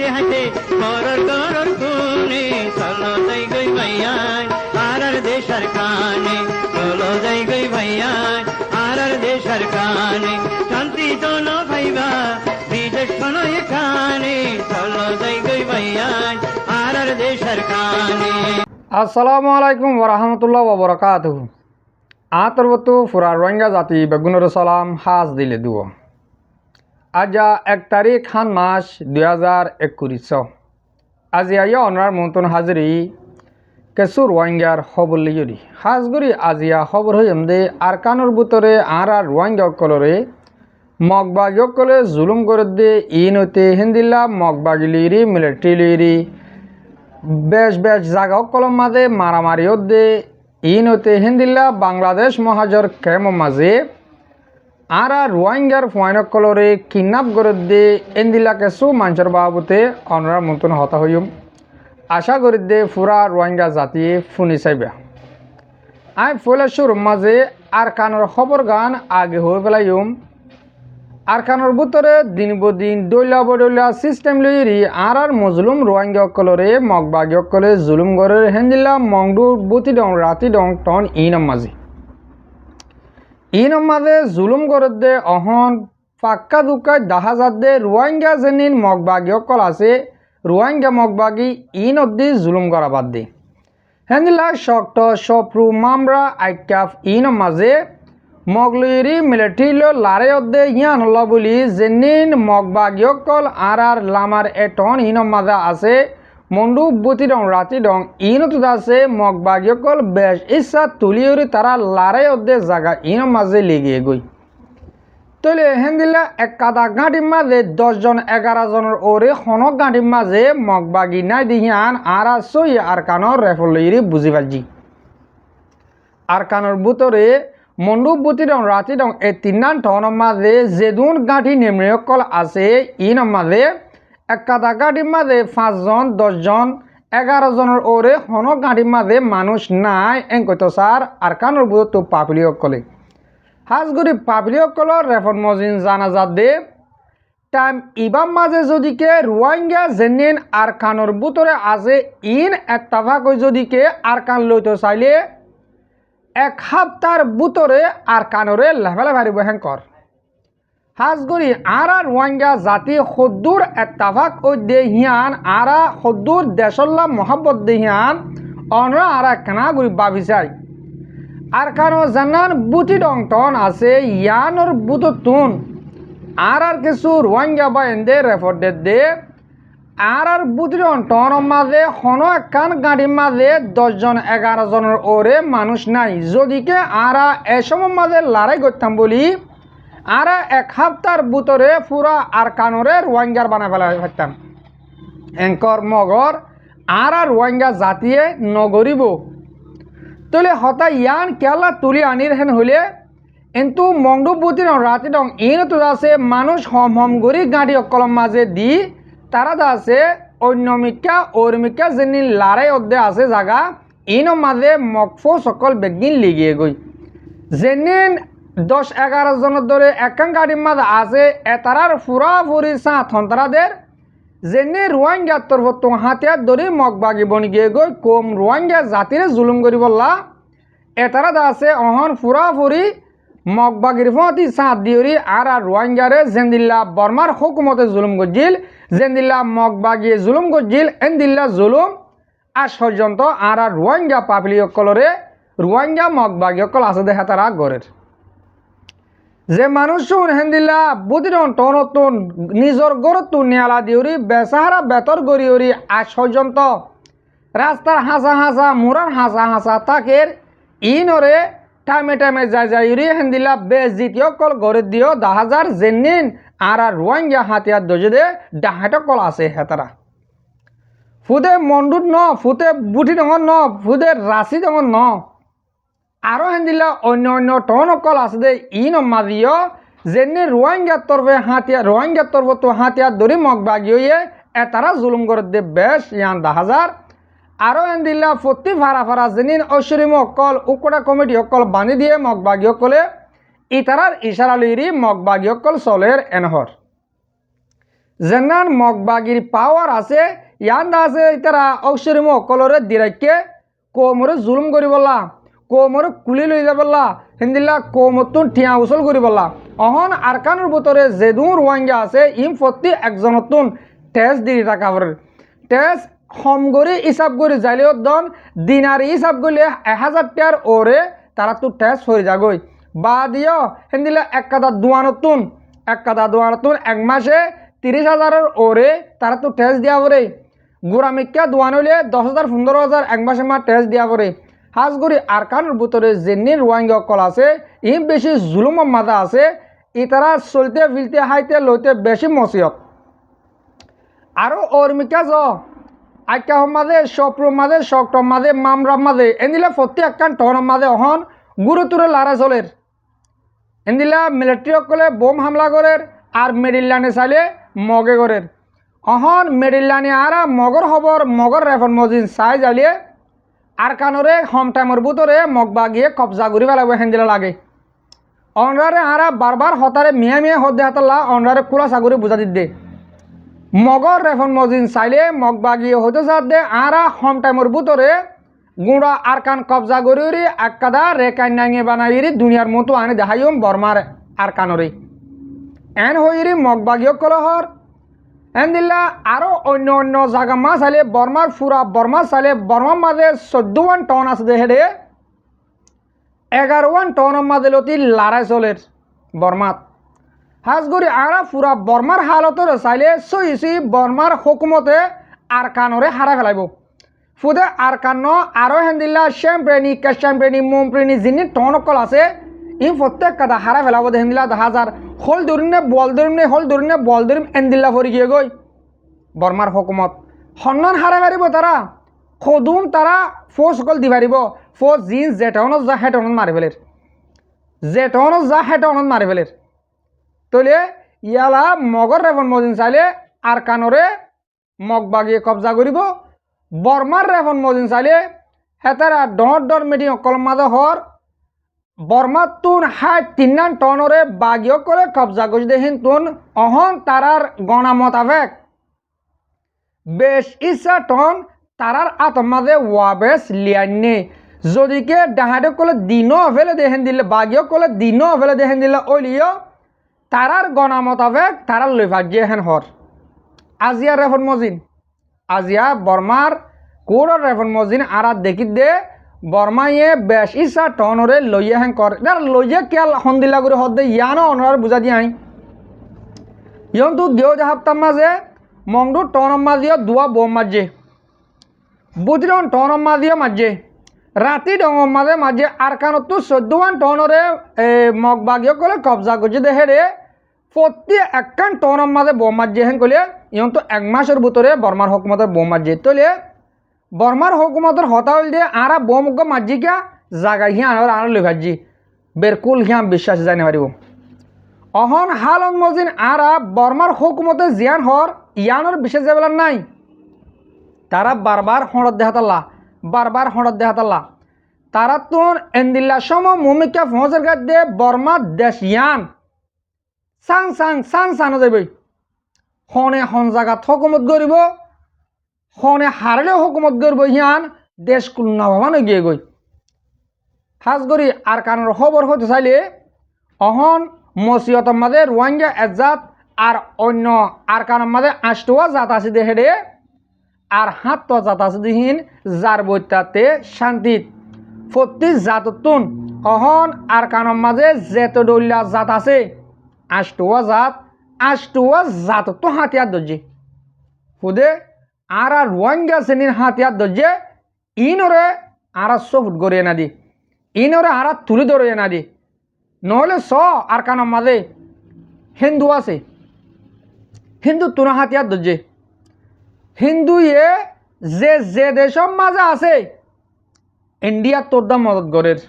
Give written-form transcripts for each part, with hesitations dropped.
হাসে হাসে করর করর খুনে চলো যাই গই ভাইয়ান আর দেশের কানে চলো যাই গই ভাইয়ান আর দেশের কানে শান্তি জন ভাইবা বিদেশ শোনো এখানে চলো যাই গই ভাইয়ান আর দেশের কানে। আসসালামু আলাইকুম ওরহমতুল্লাহ ওবরাকাতুহু। আতরবতু ফুরা রোহিঙ্গা জাতি বেগুনের সালাম হাজ দিলে দুও। আজ 1 তারিখ খান মাস 2021। আজি আইয়া অনার মন্তন হাজরি কেসু রোহিঙ্গার খবর লিয়রি হাজগুড়ি আজিয়া খবর হইম দে আরকানোর বুতরে আর রোহিঙ্গা কলরে মগবাগি কলে জুলুম করে দে ইনতে হিন্দিল্লা মগবাগি লিরি মিলিটারি লিরি বেশ বেশ জায়গা কলম মাঝে মারামারি দে ইনতে হিন্দিল্লা বাংলাদেশ মহাজর কেম মাঝে আর রোহিঙ্গার ফয়নক কলরে কিডন্যাপ করে দে এন্দিল্লা কেসু মানুষের বাবুতে অনরার মতন হতা হইম আশা করি দে ফুরা রোহিঙ্গা জাতি ফুনি চাইবে। আই ফলেশ্বর মাঝে আরকানোর খবর গান আগে হয়ে পেলাইম আরকানোর ভিতরে দিন বদিন দৈলা বদৈলা সিস্টেম লইরি আর মজলুম রোহিঙ্গা কলরে মগবাগি কলে জুলুম করে হেন্দিল্লা মংডু বুতি ডং রাতি ডং টন ইনম মাঝে জুলুম করে দে অহন ফাক্কা দুকায় দেখা যাত দে রোহিঙ্গা যেনিন মগবাগি কল আছে রোহিঙ্গা মগবাগি ইন অব্দি জুলুম করা বাদ দি হেন্দিল্লা শক্ত সপ্রু মামরা আইকাফ ইনম মাঝে মগলিরি মিলিটারি লারে অদ্দে ইয়ানল্লা বলি যেনিন মগবাগি কল আর লামার এটন ইনম মাঝে আছে মন্ডু বুতি ডং রাতি ডং ইনত আছে মগবাগি কল বেশ ইচ্ছা তুলিয়রি তারা লারে অদ্দে জায়গা ইনম মাঝে লেগে গই তলে হেন্দিল্লা এক কাদা গাঁটির মাঝে 10 জন 11 জনের ওরে খনক গাঁটির মাঝে মগবাগি নাই দিহিয়ান আর সই আরকানোর রেফলিরি বুঝি পারজি আরকানোর বুতরে মন্ডু বুতি ডং রাতি ডং এই 3 টনের মাঝে যেদুন গাঁঠি নিম্নকল আছে ইনম মাঝে এক কাদা গাঁটির মাঝে 5 জন 10 জন 11 জনের ওরে খনক গাঁটির মাঝে মানুষ নাই এঙ্কত সার আরকানোর বুত পাপলিও কলে হাজগুড়ি পাবলিক কলর রেফন মজিন জানাজাত দে টাইম ইবাম মাঝে যদিকে রোহিঙ্গা জেনিন আরকানোর বুতরে আছে ইন এত্তাফাক যদিকে আরকান লইতে চাইলে 1 সপ্তাহের বুতরে আরকানোরে লেভেলে ভারিব হেঙ্কর হাজগুড়ি আরা রোহিঙ্গা জাতি সদ্দুর এত্তাফাক দে হিয়ান আরা সদ্দুর দেশল্লা মহাব্বত দে হিয়ান অনরা আরা কেনা গুড়ি বাবি চাই আরকানো জানান বুতি ডং টন আছে ইয়ানোর বুততুন আর কিছু রোহিঙ্গা বা এন্দে রেফর দে আর বুতি ডং টন মাঝে হন একখান গাড়ির মাঝে 10 জন 11 জনের ওরে মানুষ নাই যদিকে আর এসময় মাঝে লড়াই করতাম বলি আর 1 সপ্তাহের বুতরে পুরা আরকানোরে রোহিঙ্গার বানা ফেলা হইতাম এঙ্কর মগর আর রোহিঙ্গা জাতিয়ে নগরিব তলে হতা ইয়ান কেলা তুলি আনির হেন হলে কিন্তু মংডু বুতি রাতি ডং ইন তো আছে মানুষ হম হম গরি গাড়ি অকলম মাঝে দি তারা আছে অন্যমিকা ওরমিকা যেনি লারে অধ্যে আছে জায়গা ইন মাঝে মকফো সকল বেগিন লিগিয়ে গই যেনিন 10-11 জনের ধরে একান গাড়ির মাঝে আছে এতারার ফুরা ফুরি সা থন্তরাদের যেনে রোহিঙ্গা তরফত হাতিয়ার ধরে মগবাগি বনি গিয়ে গই কম রোহিঙ্গা জাতিরে জুলুম করি বললা এতারা আছে অহন ফুরা ফুরি মগবাগির ফতি সাঁত দিয়রি আর রোহিঙ্গারে জেন্দিল্লা বর্মার হুকুমতে জুলুম গজিল জেন্দিল্লা মগবাগিয়ে জুলুম গজিল এন্দিল্লা জুলুম আজ পর্যন্ত আর রোহিঙ্গা পাবলি অকলরে রোহিঙ্গা মগবাগি অকল আছে দেখা তারা গড়ের যে মানুষ হেন্দিল্লা বুদিন টনতুন নিজর গরতুন নিয়ালা দিওরি বেসাহারা বেতর গড়িয়রি আজ পর্যন্ত রাস্তার হাসা হাসা মুরার হাসা হাসা তাকের ইনরে টাইমে টাইমে যাই যাইরি হেন্দিল্লা বেশ দ্বিতীয় কল গড়ে দিও 10,000 জেনিন আর রোহিঙ্গা হাতিয়ার দজে দে ডাহাট কল আছে হেতারা ফুদে মন্ডুত ন ফুতে বুটি ডঙর ন ফুদে রাশি ডঙর ন আরো হেন্দিল্লা অন্য অন্য টন কল আছে দে ইন মাদিও যেনে রোহিঙ্গার তরফে হাতিয়ার রোহিঙ্গার তরফ তো হাতিয়ার ধরি মগবাগিয়ে এতারা জুলুম করে দে বেশ ইয়ান 10,000 আরো হেন্দিল্লা ফতি ফারা ফারা যেনিন ঐশ্বরিম অকল উকড়া কমিটি অকল বান্ধি দিয়ে মগবাগি অকলে ইতারার ইশারা লইরি মগবাগি অকল চলের এনহর যেনান মগবাগির পাওয়ার আছে ইয়ান আছে তারা অক্ষরিম অকলরে দিরাইকে কোমরে জুলুম করি বললা কোমরে কুলি লই যাবলা হিন্দিল্লা কোমতুন ঠিয়া উচল করি বললা অহন আরকানুর ভিতরে যেদুন রোহিঙ্গা আছে ইম প্রতি একজনতুন টেস্ট দিয়ে থাকা টেস্ট সমগরি হিসাব করে যাইলেও দন দিনারি হিসাব করলে 1000 টাকার ওরে তারা তো টেস্ট হয়ে যাগই বা দিও হিন্দিল্লা এক কাদা দোয়ানতুন এক মাসে 30,000 ওরে তারা তো টেস্ট দিয়া পরে গোড়ামিকা দোয়ান হইলে 10,000 15,000 এক মাসে মা টেস্ট দিয়া পরে হাজগুড়ি আরকানুর ভিতরে যেনি রোহিঙ্গা অকল আছে ই বেশি জুলুম মাদা আছে ই তারা চলতে ফিলতে হাইতে লইতে বেশি মসিয়ত আরও অর্মিকা য আইকা মাঝে সপ্রম মাঝে শক্টম মাঝে মামরাম মাঝে এনিলে প্রতি একখান টনের মাঝে অহন গুরুতুরে লারা চলের এনিলা মিলিটারি অকলে বোম হামলা করের আর মেডিল্লানে চাইলে মগে করের অহন মেডিল্লানে আর মগর খবর মগর রেফন মজিন চাই জ্বালিয়ে আরকানরে হোম টাইমের ভিতরে মগবাগিয়ে কবজা করি পেলাব হেন্দিলা লাগে অনরারে আরা বারবার হতারে মিয়া হদ্দে হাতাল্লা অনরারে কুলা সাগরি বুঝা দিতে মগর রেফন মজিন চাইলে মগবাগিয়ে হতে চাতে আরা হোম টাইমের ভিতরে গুঁড়া আরকান কবজা করি একাদা রেকান নাঙে বানাইরি দুনিয়ার মতো আনে দেখাইম বর্মার আরকানরে এন হইরি মগবাগিয়ে কলহর এন দিল্লা আরও অন্য জায়গা মা চাইলে বর্মার ফুরা বর্মা চাইলে বর্মার মাঝে 14 টন আছে দেহেরে 11 টনের মাঝে লতি লারাই চলের বর্মাত হাজগুড়ি আরা ফুরা বর্মার হালতরে চাইলে সই বর্মার হুকুমতে আরকানরে হারা ফেলাইব ফুদে আরকান আরও হেন্দিল্লা শ্যাম্প্রেনি ক্যাশ্যাম্প্রেনি মোমপ্রেনি যিনি টন অকল আছে ই প্রত্যেক কাদা হারা ফেলাব হেন্দিল্লা 10,000 হল ধরিম নে বল ধরিম নে হল ধরিম নে বল ধরিম এন্দিল্লা ভরি গিয়ে গই বর্মার হুকুমত সন্মান হারা মারিব তারা সদুন তারা ফোর্স সকল দি পারিব ফোর্স জিন জেটনত যা হেটনত মারি ফেলের জেটনত যা হেটনত মারি ফেলের তলে ইয়ালা মগর রেফন মজিন চাইলে আরকানরে মগবাগিয়ে কবজা করিব বর্মার রেফন মজিন চাইলে হেতারা ডর মিটিং অকল মাঝে হর বর্মার তুন 3 টনরে বাগিয়ে করে কবজা করি দেখিন তুন অহন তারার গণা মোতাবেক বেশ ইচ্ছা টন তারার আত্মাদে ওয়াবেস লিয়ান্নে যদিকে ডাহাডে কলে দিনও ফেলে দেখেন দিলে বাগিয়ে কলে দিনও ফেলে দেখেন দিলে ওলিও তারার গণা মোতাবেক তারার লই ভাজিয়ে হেন হর আজিয়া রেফন মজিন আজিয়া বর্মার কোড়র রেফন মজিন আরা দেখি দে বর্মাইয়ে বেশ ইচ্ছা টনরে লইয়ে হেন কর লইয়ে কেল হন্দিলা করে হদ দে ইয়ানো অনরার বুঝা দিয়ে আই ইয়ন্তু গেও জাহাপ্তাম মাঝে মংডু টনম মাঝিও দুয়া বোম মাঝে বুঝলন টনম মাঝিও মাঝে রাতি ডঙম মাঝে আরকানতো 14 টনরে মগবাগিও কলে কবজা করছে দেহেরে প্রতি একখান টনম মাঝে বোম মাঝে হেন কলে ইয়ন্তু 1 মাসের ভিতরে বর্মার হুকুমতের বোম মাঝে তলে বর্মার হুকুমতের হতা হল দিয়ে আরা বোম মাঝি কিয়া জাগাই হিয়া আনার লই ভাজি বেরকুল হিয়া বিশ্বাস জানি পারিব অহন হালন মজিন আরা বর্মার হুকুমতে জিয়ান হর ইয়ানোর বিশেষ যাবেলার নাই তারা বারবার হড়ত দেহাতাল্লা তারা তোর এন্দিল্লা সম মুমিকা ফৌজের গাছ দিয়ে বর্মা দেশ ইয়ান সাং যাবে হনে হন জায়গা হুকুমত করিব হনে হারলেও হুকুমত করব ইয়ান দেশ কুল নভাবানো গিয়ে গই হাজগরি আর কানের খবর হতে চাইলে অহন মসিয়তর মাঝে রোহিঙ্গা এজাত আর অন্য আর কানের মাঝে 8টা জাত আছে দেহেরে আর 7টা জাত আছে দিহীন যার বইটাতে শান্তিত প্রতি জাততুন অহন আর কানের মাঝে যেত ডল্লা জাত আছে 8টা জাততো হাতিয়ার দরজে খুদে আর রোহিঙ্গা শ্রেণীর হাতিয়ার দরজে ইনরে আর সফুট গড়িয়ে না দি ইনরে আর তুলি ধরিয়ে না দি নহলে আর কানের মাঝে হিন্দু আছে হিন্দু তুনা হাতিয়ার দরজে হিন্দু যে দেশের মাঝে আছে ইন্ডিয়া তোর দাম মদত গড়ের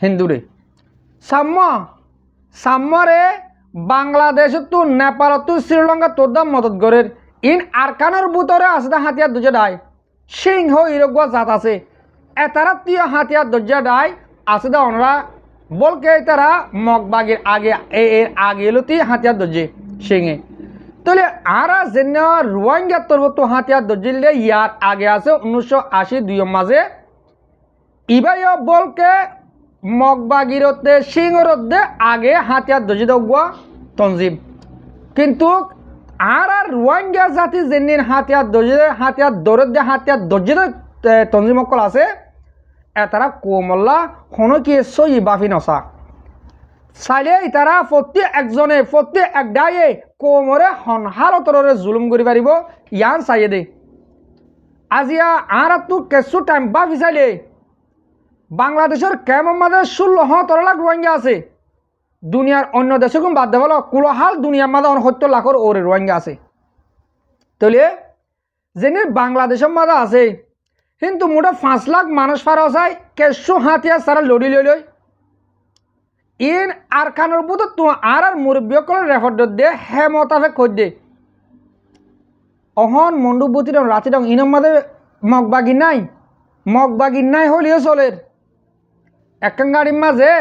হিন্দুরে সাম্যরে বাংলাদেশ তো নেপাল তো শ্রীলঙ্কা তোর দাম মদত গড়ের ইন আরকানের ভিতরে আছে হাতিয়ার দরজা ডায় সিংহ ইরগুয়া জাত আছে এতারা তুই হাতিয়ার দরজা ডায় আছে দা ওনারা বলকে তারা মগবাগের আগে এর আগে এলো তুই হাতিয়ার দরজে সিংহে তাহলে আরা যেন রোহিঙ্গা তরবত হাতিয়ার দজিলে ইয়ার আগে আছে 1982 মাঝে ইবাইও বলকে মগবাগিরতে সিংহরতে আগে হাতিয়ার দজি দগুয়া তঞ্জিম কিন্তু আর রোহিঙ্গা জাতি যেদিন হাতিয়ার দৌড়ত দিয়ে হাতিয়ার দজিদ তঞ্জিম অকল আছে এতারা কোমল্লা হনো কি সই বাফি নসা চাইলে তারা প্রতি একদায়ে কোমরে হনহারতরে জুলুম করি পারিব ইয়ান চাইয়ে দে আজিয়া আর তো কিছু টাইম বাফি চাইলে বাংলাদেশের কেমন মাঝে 16 লাখ রোহিঙ্গা আছে দুনিয়ার অন্য দেশে কোন বাদ দেবল কুলহাল দুনিয়ার মাঝে 70 লাখের ওরে রোহিঙ্গা আছে তাহলে যেন বাংলাদেশের মাঝে আছে কিন্তু মোটা 5 লাখ মানুষ ফারা যায় কেসু হাতিয়া সারা লড়ি লই ইন আর খানোর বুধ তো আর মুরব্বী রেফার দে হে মোতাবেক খোঁজ দে অহন মন্ডুবতীর রাতি রং ইনম মাঝে মগবাগি নাই হলিও চলের একখান গাড়ির মাঝে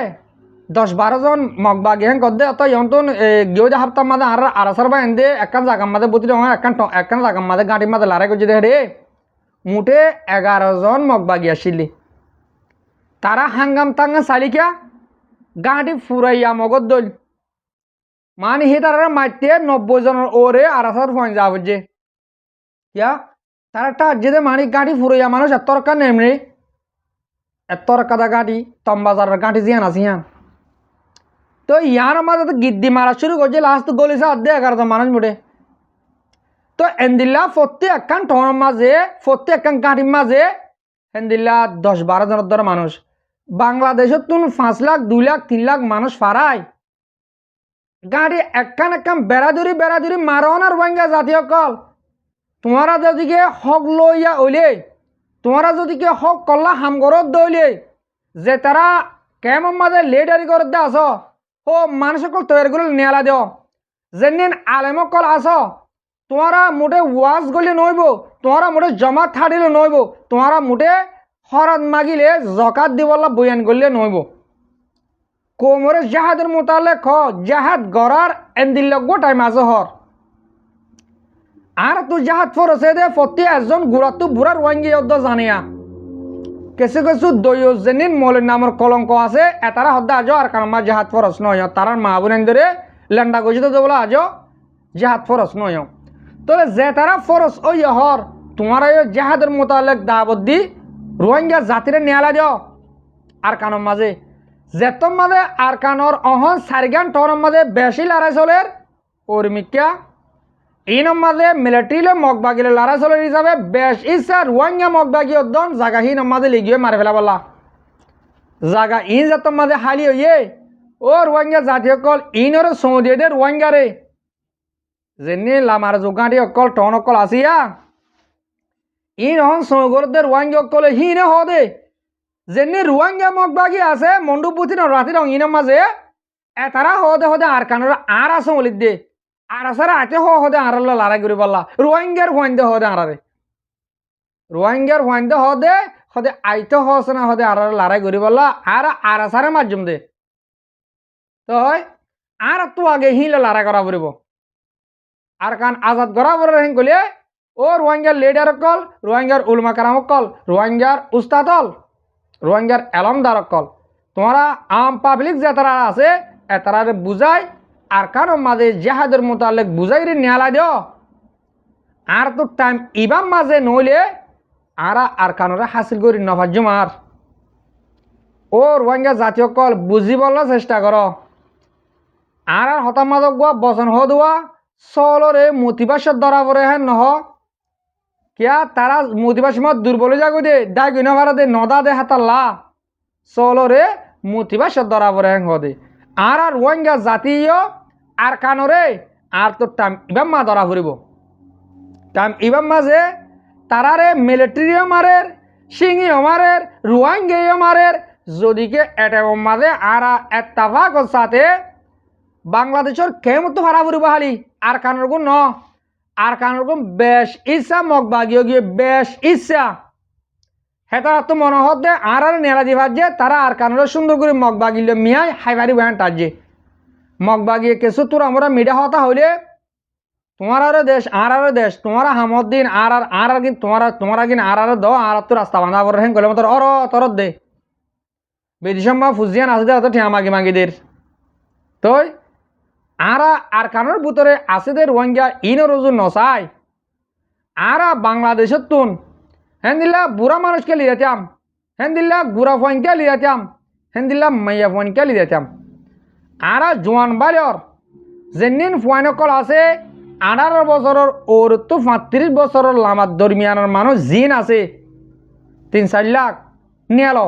10-12 জন মগবাগি হ্যাঁ কর দে অত ইয়ন্তন গিয়ে যে হাপ্তার মাঝে আর আরাসার বা এনে একখান জাগার মাঝে বুতি রঙ একখান জাগার মাঝে গাড়ির মাঝে লড়াই করছে দে রে মুঠে 11 জন মগবাগি আসিলি তারা হাঙ্গাম তাঙ্গা চালিকা গাঁটি ফুরাইয়া মগত দল মানে হি তারা মাইতে 90 জনের ওরে আরাসার ফোন যা বুঝছে ইয়া তারা একটা যেতে মানে গাঁটি ফুরাইয়া মানুষ এতরকা নেমরে এতরকাদা গাঁটি তম্বাজারের গাঁটি জিয়ান আছে ইয়ান তো ইয়ার মাঝে তো গিদ্দি মারা শুরু করছে লাস্ট গলিসা 11 জন মানুষ মুঠে তো এন্দিল্লা প্রত্যেক একখান টনের মাঝে প্রত্যেক একখান গাঁটির মাঝে এন্দিল্লা 10-12 জনের ধরে মানুষ বাংলাদেশত তুন 5 লাখ 2 লাখ 3 লাখ মানুষ ফারায় গাড়ি একখান বেড়াদুরি মারণ আর রোহিঙ্গা জাতীয় কল তোমারা যদিকে হক লইয়া ওলে তোমারা যদিকে হক কল্লা হামগরত দইলে যে তারা কেমন মাঝে লেডারি করে দে আস ও মানুষ কল তৈরি করে নেলা দেও যেদিন আলেম কল আস তোমারা মোটে ওয়াজ গলে নইব তোমারা মোটে জমা থাড়িলে নইব তোমারা মোটে হরাত মাগিলে জকাত দিবল্লা বয়ান করলে নইব কোমরে জাহাদের মোতালে খ জাহাদ গড়ার এন্দিল্লগ টাইম আছে হর আর তুই জাহাদ ফরসে দে প্রতি একজন গুড়াত বুড়া রোহিঙ্গি যুদ্ধ জানিয়া কিছু দৈয়জনীন মৌলের নামের কলঙ্ক আছে এতারা হদ্দা আজ আর কারণ জাহাদ ফরস নয় তারার মা বোন ধরে লেন্ডা গজিত দেবলা আজ জাহাদ ফরস নয় তবে যে তারা ফরস ওই হর তোমার জাহাদের মোতালেক দাবত দি রোহিঙ্গা জাতিরে নেয়ালা দিও আর কানোর মাঝে যেতম মাঝে আর কানোর অহন 4 ঘন্টার মাঝে বেশি লড়াই চলের ওরমিকা ইনম মাঝে মিলিটারিলে মগবাগিলে লড়াই চলের হিসাবে বেশ ইচ্ছা রোহিঙ্গা মগবাগি অদ্দন জাগাহীন মাঝে লিগিয়ে মারে ফেলা বলা জাগা ইন যেতম মাঝে হালি হইয়ে ও রোহিঙ্গা জাতি অকল ইনর সৌদিয়ে দে রোহিঙ্গারে যেনি লামার যোগাটি অকল টন অকল আসিয়া ইন হন সৌগরদের রোহিঙ্গা অকলে হিনে হদে যেনি রোহিঙ্গা মগবাগি আছে মন্ডুপুতি রাতি রং ইনম মাঝে এতারা হদে আর কানোর আর আছে বলিত দে আর আসারে আতে হদে আর লড়াই করি বললা রোহিঙ্গার হইন্দে হদে আরারে রোহিঙ্গার হইন্দে হদে আইতে হস না হদে আর লড়াই করি বললা আর আসারে মাধ্যম দে তো আর তো আগে হিলে লড়াই করা পড়ব আর কান আজাদ করা পড়ে হেন কলে ও রোহিঙ্গার লিডার কল রোহিঙ্গার উলমা কারাম কল রোহিঙ্গার উস্তাদল রোহিঙ্গার এলমদার কল তোমরা আম পাবলিক যে তারা আছে এতারে বুঝাই আর কারো মাঝে জাহাদের মোতালেক বুঝাই রে নেলা দিও আর তো টাইম ইবাম মাঝে নইলে আর কানোরা হাসিল করি নভাজ্য মার ও রোহিঙ্গা জাতীয় কল বুঝি বলার চেষ্টা করো আর হতামাদক গোয়া বচন হদুয়া চলরে মোটিভেশন ধরা পড়ে হ্যাঁ নহ কিয়া তারা মোটিভেশন দুর্বল যাগো দে দায় গিন ভারতে নদা দে হাতাল্লা চলরে মোটিভেশন ধরা পড়ে হ্যাঁ হদে আর রোহিঙ্গা জাতীয় আর কানরে আর তো টাইম ইবাম মা ধরা ফুরিব টাইম ইবাম মাঝে তারারে মিলিটারিও মারের সিংহিও মারের রোহিঙ্গিও মারের যদিকে এটার মাঝে আর এত্তাফাকর সাথে বাংলাদেশের কেমতো ভাড়া ফুরিব হালি আর কানোর গুণ ন আর কানোর গুণ বেশ ইচ্ছা মগবাগিও গিয়ে বেশ ইচ্ছা হেতারা তো মনে হতে আর নেড়া দিবার যে তারা আর কানোর সুন্দর করে মগবাগিল মিয়াই হাইবারি ব্যান তার যে মগবাগিয়ে কিছু তোর আমরা মিডা হতা হইলে তোমার দেশ আর দেশ তোমার হামদ দিন আর কিন্তু তোমার কিন আর দ আর তো রাস্তা বাঁধা করে হেন গলে মতো তরত দে বেদিসম্মা ফুজিয়ান আছে দে অত ঠিয়া মাগি দের তই আর কানোর ভিতরে আছে দে রোহিঙ্গা ইনো রোজু নসাই আর বাংলাদেশের তুন হেন দিল্লা বুড়া মানুষকে লিয়াতাম হেন দিল্লা গুড়া ফোনকে লিয়াতাম হেন দিল্লা মাইয়া ফোনকে লিয়াতাম আর জোয়ান বালিয়র যেনিন ফোয়ানকল আছে 18 বছরের ওর তো 35 বছরের লামার দরমিয়ানের মানুষ জিন আছে 3-4 লাখ নিয়াল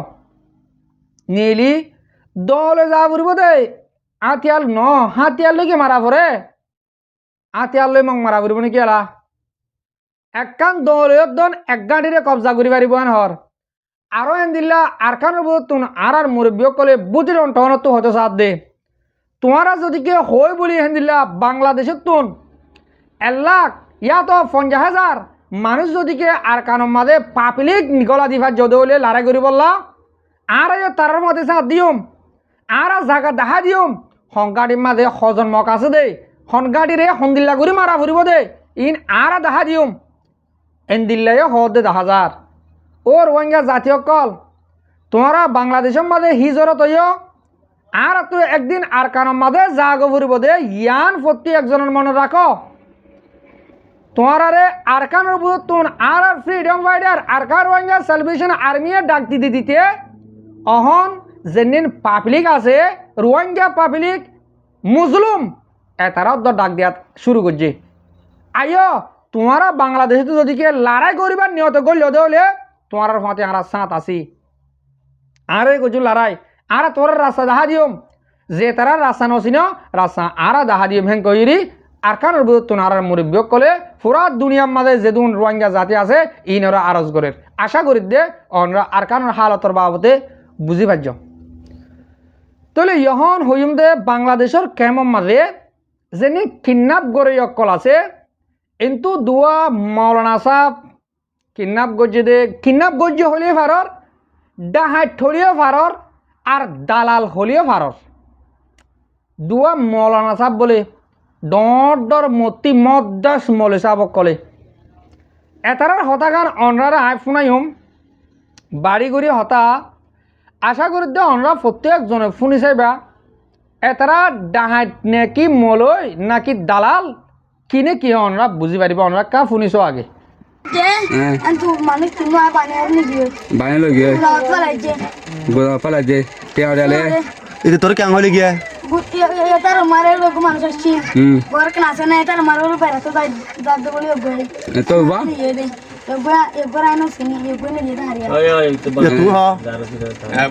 নিলি দলে যা ফুরিব দে আতিয়াল হাতিয়াল লৈকে মারা পরে আতিয়াল লৈ মক মারা ফুরিব নাকি এলা একখান দলীয় দন এক গাঁঠিরে কবজা করি পারিব হর আরো এন দিল্লা আরখানের বতুন আর মুরব্বীসকলে বুঝির অন্টনত তো হতে সাথ দে তোমারা যদি কে হয় বলি হেন দিল্লা বাংলাদেশের তুন 1 লাখ ইয়া তো 50,000 মানুষ যদি কে আর কানোর মাঝে পাবলিক নিগলা দিফার যদি হলে লড়াই করি বললা আর তার মধ্যে সাথ দিম আর জায়গা দেখা দিম সংঘাটির মাঝে সজন মক আছে দে সংঘাটিরে সন্দিল্লা করে মারা ফুরিব দে ইন আর দেখা দিম এন দিল্লাই দে 10,000 ও রোহিঙ্গা জাতীয় কল তোমারা বাংলাদেশের মাঝে হিজরত হইও আর তুই একদিন আর কানোর মাঝে জাগো ফুরিব দে ইয়ান প্রতি একজনের মনে রাখো তোমারে আরকানের বুতুন আর ফ্রিডম ফাইটার আরকার রোহিঙ্গা সালভেশন আর্মিয়ে ডাক দিতে অহন যেনিন পাবলিক আছে রোহিঙ্গা পাবলিক মুসলিম এতারাও ডাক দিয়া শুরু করছে আইও তোমারা বাংলাদেশে যদি কে লড়াই করিবার নিয়ত করলে হলে তোমার ফাঁতে আর সাঁত আসি আরে কচু লড়াই আর তোর রাস্তা দেখা দিম যে তারা রাস্তা নছিন রাস্তা আর দেখা দিম হেন কইরি আরকানের বুতুন আর মুরব্বী কলে পুরা দুনিয়ার মাঝে যেদুন রোহিঙ্গা জাতি আছে ইনরা আরজ করে আশা করি দে অনরা আরকানের হালতর বাবদে বুঝি পারছ তাহলে ইহন হইম দে বাংলাদেশের কেমন মাঝে যেনি কিডন্যাপ করে অকল আছে কিন্তু দুয়া মৌলানা সাহেব কিডন্যাপ গজ্জে দে কিডন্যাপ গজ্জে হলিয়ে ভারর ডাহাই ঠলিয়ে ভারর আর দালাল হলিয়ে ভারর দুয়া মৌলানা সাহেব বলে ডর মতি মদ্দাস মলে সাহেব কলে এতারার হতাগান অনরারা আই ফুনাইম বাড়ি করি হতা আশা করি দে অনরা প্রত্যেকজনে ফুনি চাইবা এতারা ডাহাই নাকি মলই নাকি দালাল কিনে কি অনরা বুঝি পারিব অনরা কা ফুনিছ আগে বানে লই গিয়ে গোদা পালা যে টেয়া ডালে এটা তোর কেন হলে গিয়া তার মারে লোক মানুষ আসছি বড় ক্লাসে নাই তার মারে লোক বেড়াতে যাই যাতে বলি তো বা একবার আইনো সিনি একবার নিয়ে যেতে হারিয়া তুই হ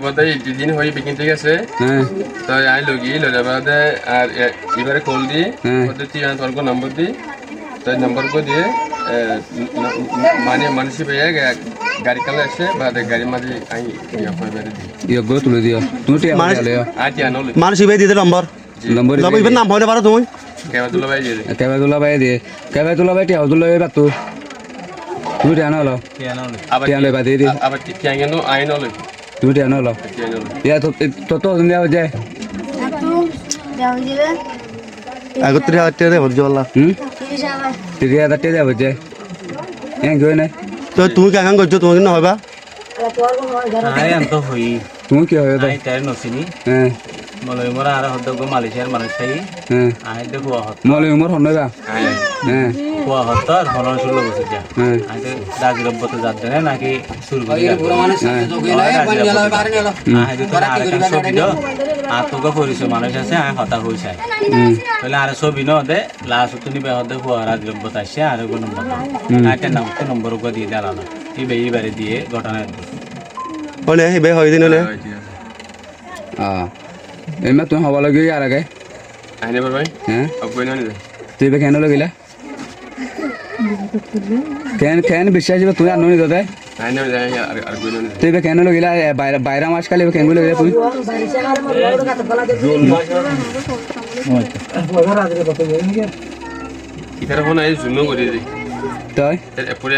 বোধহয় দিন হয়ে বিকিন ঠিক আছে তো আই লগি ললে বাদে আর এবারে কল দি ওদের তুই তোর নম্বর দি তো নম্বর কো দিয়ে মানে মানুষ পেয়ে গাড়ি কালে আসে বাদে গাড়ি মাঝে আই ইয়া পাইবারে দি ইয়া গো তুলে দিও তুমি টেয়া ডালে আজ আনলে মানুষ ইবে দিতে নম্বর নম্বর নম্বর ইবে নাম হইলে পারো তুমি কেবা তুলা ভাই দিয়ে কেবা তুলা বাই দিয়ে কেবা তুলা বাই টেয়া তুলা বাই বাতু তুমি টেয়া নালো আবার টেয়া লই বাদে দি আবার কি আইনো আইনলে তুমি টেয়া নালো ইয়া তো দুনিয়া যায় তুই যাও দিলে আগে 3000 টাকা দে ভরজ বলা তিরিয়া দাতে যাব যায় এন গয় না তো তুমি কেন করছো তোমাকে না হইবা আই আম তো হই তুমি কি হয় আই তার নছিনি হ্যাঁ মলই মোরা আর হদ্দ মালয়েশিয়ার মানুষ চাই হ্যাঁ আই দেখো হত মলে উমর হনবা হ্যাঁ কোয়া হত আর ফলন শুরু বসে যা হ্যাঁ আই তো দাগরব্ব তো যাতে না নাকি শুরু করে আই তো আর একটা ছবি দাও আর তোকে পরিছ মানুষ আছে আই হতা হইছে তাহলে আর ছবি ন দে লাস্ট তুমি বে হদ্দ কোয়া রাগরব্ব তাইছে আর কোন নম্বর আইটা নাম তো নম্বর কো দিয়ে দাঁড়ানো এইবারে দিয়ে ঘটনা হলে ইবে হই দিন হলে এমা তুমি হবা লাগি আর আগে আইনে ভাই হ্যাঁ আপনি না নি তুই বে কেন লাগিলা কেন বিশ্বাস দিবা তুই আননি দাদা আইনে যাই আর কই না তুই বে কেন লাগিলা বাইরা মাস খালি কেন লাগিলা তুই ইতার ফোন আই জুন্ন করে দি তাই এরপরে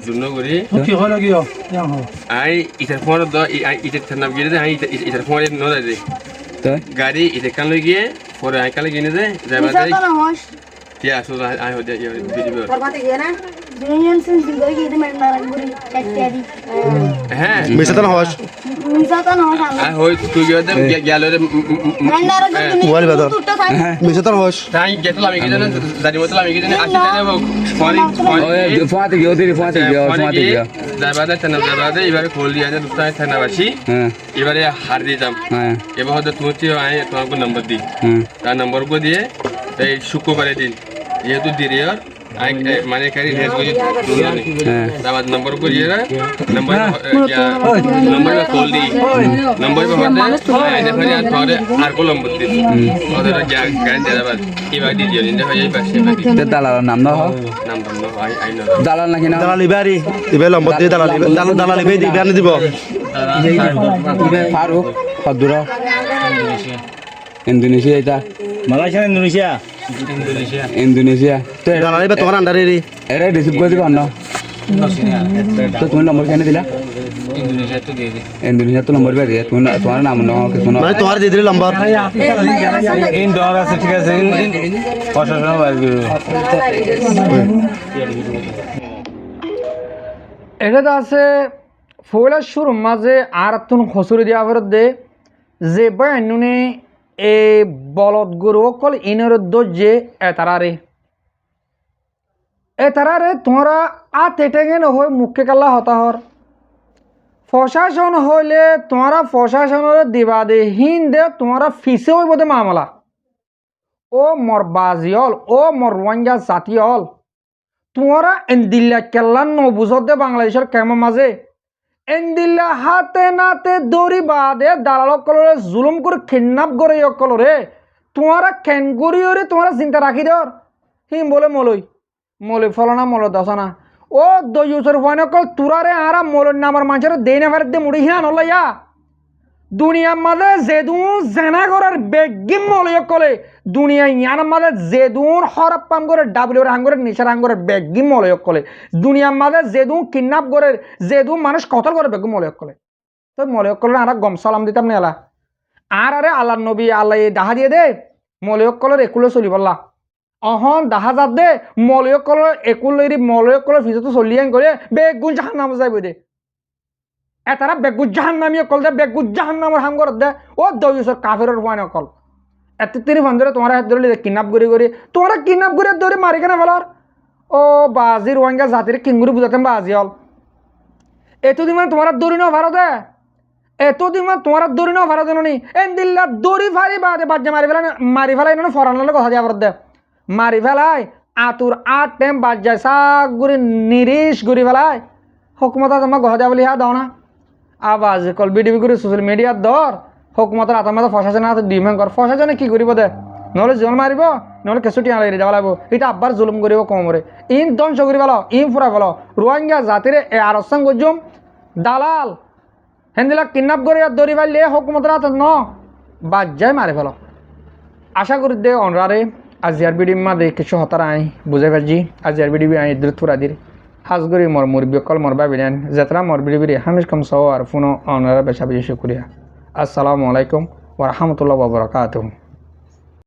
জুন্ন করি কি হলো কি আই ইতার ফোন দ আই ইতার থানা গিয়ে দে আই ইতার ফোন ন দে তাই গাড়ি ইতে কান লই গিয়ে পরে আই কালে গিয়ে দে যাবা মিছা তাই তো না হস টিয়া আসো আই হদে ভিডিও দুজন সিঙ্গল গিয়ে মেন্ডারান গুরি চাটিয়ারি হ্যাঁ মিশাতন হস মিসাতা না সামনে আই হই তুই গেলে গেল রে মেন্ডারান গুরি মোবাইল বাদর তুটটা থাক মিশাতন হস তাই গেতল আমি কি জানি জানি মতল আমি কি জানি আসি জানি ফোন ওই ফাতে গিয়ে ওদের ফাতে গিয়ে যাবাদে তেনা যাবাদে এবারে খোল দিয়ে আনে দুটাই থানাবাসী হ্যাঁ এবারে হার দিয়ে যাম হ্যাঁ এবার হয়তো তুমি আই তোমাকে নাম্বার দিই হুম তার নাম্বার কো দিয়ে এই শুক্রবারে দিন যেহেতু দিরিয়র আই মানে কারি রেস করে দুলানি তারপর নাম্বার কো দিয়ে number number call the number पे होते आने फिर यार थोड़े आर को नंबर दी और क्या गान दे रहा এবার দি দিও ইন্দে হই পাশে তে দালালের নাম দাও নাম নাম আই নো দালাল নাকি না দালাল ইবারি ইবে লম্বর দিয়ে দালাল ইবে দিবে না দিব ফারুক কদুরা ইন্দোনেশিয়া এটা মালয়েশিয়া ইন্দোনেশিয়া তো দালাল ইবে তোমার আন্ডারে রে এরা রিসিভ করে দিবা না তো তুমি নম্বর কেন দিলা ইন্দোনেশিয়া তো নম্বর বেরিয়ে তুমি তোমার নাম নাও কিছু না মানে তোমার দিয়ে দিলে লম্বর ইন ডলার আছে ঠিক আছে প্রশাসন এটা আছে ফয়লা শুরু মাঝে আর তুন খসুরি দিয়া ফেরত দে যে বায়নুনে এ বলদ গরু অকল ইনের দোজে এতারারে তোমরা আতেটেঙে নহয় মুখে কাল্লা হতাহর প্রশাসন হইলে তোমরা প্রশাসনের দিবা দে হিন দে তোমরা ফিসে হইব দে মামলা ও মর বাজিয়ল ও মর রোহিঙ্গা জাতিয়ল তোমরা এন্দিল্লা কেল্লা নবুঝত দে বাংলাদেশের কেমন মাঝে এন্দিল্লা হাতে নাতে দড়ি বাদে দালাল কলরে জুলুম করে কিডন্যাপ করে কলরে তোমরা কেন করিওরে তোমরা চিন্তা রাখি দর হিম বলে মলই ফলনা মল দশনা ও দইউসর ফয়ন কল তুরারে আরা মলর নামার মানুষের দেই না ফেরত দে মুড়ি হিনা নলাইয়া দুনিয়ার মাঝে যেদুন জেনা করার বেগিম মলয় কলে দুনিয়া ইয়ার মাঝে যেদুন হরপ পাম করে ডাবলিউর হাঙ্গরের নিশার হাঙ্গরের বেগিম মলয় কলে দুনিয়ার মাঝে যেদুন কিডন্যাপ করে যেদুন মানুষ কতল করে বেগিম মলয় কলে তো মলয় কলে আর গম সালাম দিতাম না এলা আর আরে আল্লাহ নবী আল্লাহ দাহা দিয়ে দে মলয় কলের একুলে চলি বললা অহন দাহা যাত দে মলয় কলের একুলের মলয় কলের ফিজতো চলি আন করে বেগুন জাহান নাম যাইব দে এতারা বেগুন জাহান নামি অকল দে বেগুন জাহান নামের হাম করত দে ও দইসর কাফেরের হুয়ান অকল এত তিরি ফন্দরে তোমার হাত ধরে কিডন্যাপ করি তোমরা কিডন্যাপ করে ধরে মারি কেনা ফেলার ও বাজির রোহিঙ্গা জাতির কিনগুরি বুঝাতেন বাজি হল এতদিন মানে তোমার দড়ি ন ভারতে এতদিন মানে তোমার দড়ি ন ভারত নি এন্দিল্লা দড়ি ফারি বাদে বাজ্যে মারি ফেলাই না ফরানলে কথা দিয়া ভারত দে মারি ফেলাই আতুর আট টেম বাজ্যায় শাক গুড়ি নিরিশ গুড়ি ফেলাই হকুমত তোমার গহ দিয়া বলি হ্যাঁ দাও না আবাজ কল বিডিবি করে সোশ্যাল মিডিয়ার দর হকুমতের আতমাতে প্রশাসনের হাতে ডিমান্ড কর প্রশাসনে কি করিব দে নহলে জল মারিব নহলে কেঁচুটি আলাই যাব লাগব এটা আব্বার জুলুম করিব কমরে ইন ধ্বংস করি পেল ইন ফুরা পেল রোহিঙ্গা জাতির এ আরসাং গজুম দালাল হেন্দিলা কিডন্যাপ করে দড়ি পাইলে হকুমতের হাতে ন বাজ্যায় মারি ফেল আশা করি দে অনরারে আজিয়ার বিডি মা দে কিছু হতার আই বুঝে পারছি আজিয়ার বিডি আই ইদ্রুত ফুরা দির হাজগরি মর মুরব্বী কল মরবা বিলেন যাত্রা মর বিড়ি হামিশ কম সহ আর ফোনো অনারা বেশা বেশি শুক্রিয়া আসসালামু আলাইকুম ওয়া রাহমাতুল্লাহি ওয়া বারাকাতুহু।